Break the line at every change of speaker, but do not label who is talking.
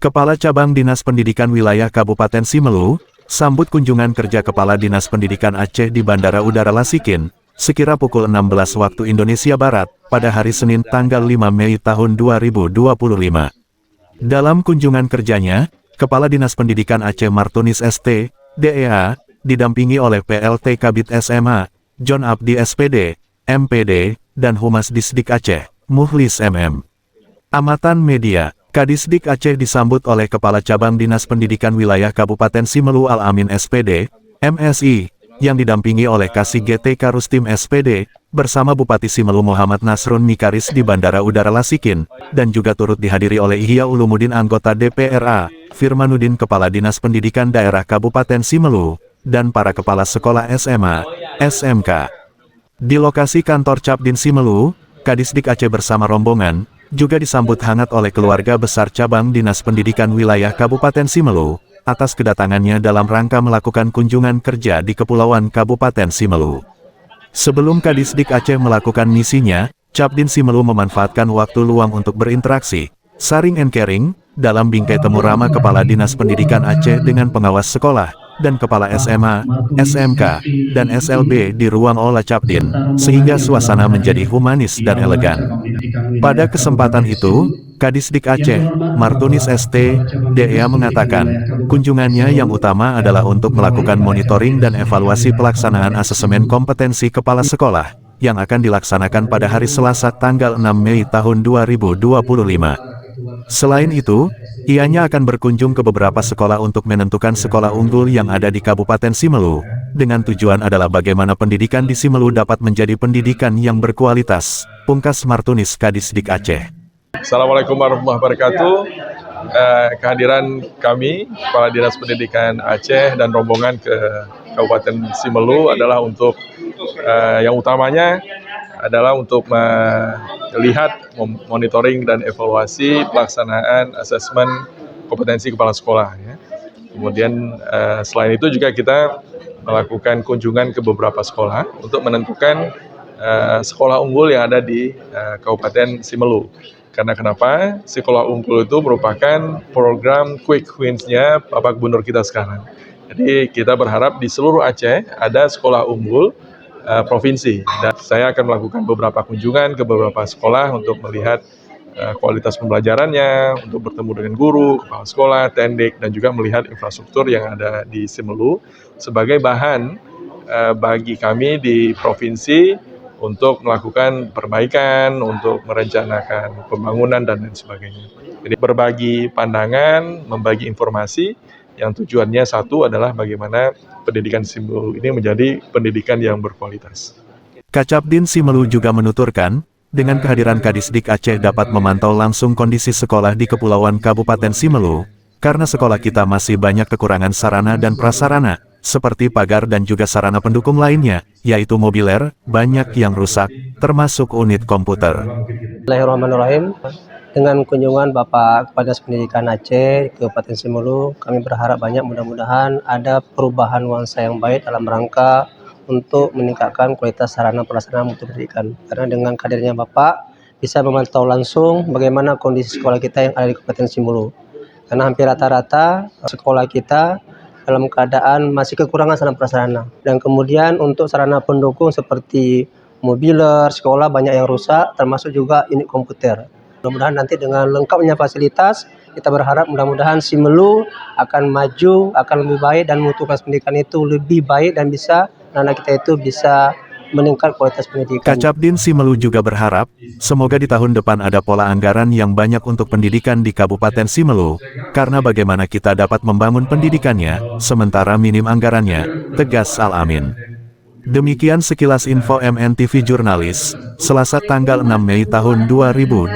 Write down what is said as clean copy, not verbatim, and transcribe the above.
Kepala Cabang Dinas Pendidikan Wilayah Kabupaten Simelu, sambut kunjungan kerja Kepala Dinas Pendidikan Aceh di Bandara Udara Lasikin, sekira pukul 16 waktu Indonesia Barat, pada hari Senin tanggal 5 Mei tahun 2025. Dalam kunjungan kerjanya, Kepala Dinas Pendidikan Aceh Martunis ST, DEA, didampingi oleh PLT Kabid SMA, John Abdi SPD, MPD, dan Humas Disdik Aceh, Muhlis MM. Amatan Media. Kadisdik Aceh disambut oleh Kepala Cabang Dinas Pendidikan Wilayah Kabupaten Simelu Al-Amin SPD, MSI, yang didampingi oleh Kasih GTK Rustim SPD, bersama Bupati Simelu Muhammad Nasrun Mikaris di Bandara Udara Lasikin, dan juga turut dihadiri oleh Ihya Ulumuddin anggota DPRA, Firmanuddin Kepala Dinas Pendidikan Daerah Kabupaten Simelu, dan para kepala sekolah SMA, SMK. Di lokasi kantor Cabdin Simelu, Kadisdik Aceh bersama rombongan, juga disambut hangat oleh keluarga besar Cabang Dinas Pendidikan Wilayah Kabupaten Simelu, atas kedatangannya dalam rangka melakukan kunjungan kerja di Kepulauan Kabupaten Simelu. Sebelum Kadisdik Aceh melakukan misinya, Cabdin Simelu memanfaatkan waktu luang untuk berinteraksi, sharing and caring, dalam bingkai temu ramah Kepala Dinas Pendidikan Aceh dengan pengawas sekolah, dan Kepala SMA, SMK, dan SLB di ruang Aula Cabdin, sehingga suasana menjadi humanis dan elegan. Pada kesempatan itu, Kadisdik Aceh, Martunis ST, DEA mengatakan, kunjungannya yang utama adalah untuk melakukan monitoring dan evaluasi pelaksanaan asesmen kompetensi kepala sekolah, yang akan dilaksanakan pada hari Selasa tanggal 6 Mei tahun 2025. Selain itu, ianya akan berkunjung ke beberapa sekolah untuk menentukan sekolah unggul yang ada di Kabupaten Simelu, dengan tujuan adalah bagaimana pendidikan di Simelu dapat menjadi pendidikan yang berkualitas, pungkas Martunis Kadisdik Aceh.
Assalamualaikum warahmatullahi wabarakatuh. Kehadiran kami, Kepala Dinas Pendidikan Aceh dan rombongan ke Kabupaten Simelu adalah untuk yang utamanya adalah untuk melihat, monitoring dan evaluasi pelaksanaan asesmen kompetensi kepala sekolah. Ya. Kemudian selain itu juga kita melakukan kunjungan ke beberapa sekolah untuk menentukan sekolah unggul yang ada di Kabupaten Simelu. Karena kenapa? Sekolah unggul itu merupakan program quick wins-nya Bapak Gubernur kita sekarang. Jadi kita berharap di seluruh Aceh ada sekolah unggul provinsi. Dan saya akan melakukan beberapa kunjungan ke beberapa sekolah untuk melihat kualitas pembelajarannya, untuk bertemu dengan guru, kepala sekolah, tendik, dan juga melihat infrastruktur yang ada di Simelu sebagai bahan bagi kami di provinsi untuk melakukan perbaikan, untuk merencanakan pembangunan, dan lain sebagainya. Jadi berbagi pandangan, membagi informasi, yang tujuannya satu adalah bagaimana pendidikan Simelu ini menjadi pendidikan yang berkualitas.
Kacabdin Simelu juga menuturkan, dengan kehadiran Kadisdik Aceh dapat memantau langsung kondisi sekolah di Kepulauan Kabupaten Simelu, karena sekolah kita masih banyak kekurangan sarana dan prasarana, seperti pagar dan juga sarana pendukung lainnya, yaitu mobiler, banyak yang rusak, termasuk unit komputer.
Bismillahirrahmanirrahim. Dengan kunjungan Bapak Kepala Dinas Pendidikan Aceh ke Kabupaten Simelu, kami berharap banyak mudah-mudahan ada perubahan nuansa yang baik dalam rangka untuk meningkatkan kualitas sarana prasarana mutu pendidikan. Karena dengan hadirnya Bapak bisa memantau langsung bagaimana kondisi sekolah kita yang ada di Kabupaten Simelu. Karena hampir rata-rata sekolah kita dalam keadaan masih kekurangan sarana prasarana. Dan kemudian untuk sarana pendukung seperti mobiler, sekolah banyak yang rusak, termasuk juga unit komputer. Mudah-mudahan nanti dengan lengkapnya fasilitas, kita berharap mudah-mudahan Simelu akan maju, akan lebih baik, dan mutu pendidikan itu lebih baik, dan bisa anak kita itu bisa meningkat kualitas pendidikan.
Kacabdin Simelu juga berharap, semoga di tahun depan ada pola anggaran yang banyak untuk pendidikan di Kabupaten Simelu, karena bagaimana kita dapat membangun pendidikannya, sementara minim anggarannya, tegas Al-Amin. Demikian sekilas info MNTV Jurnalis, Selasa tanggal 6 Mei tahun 2025.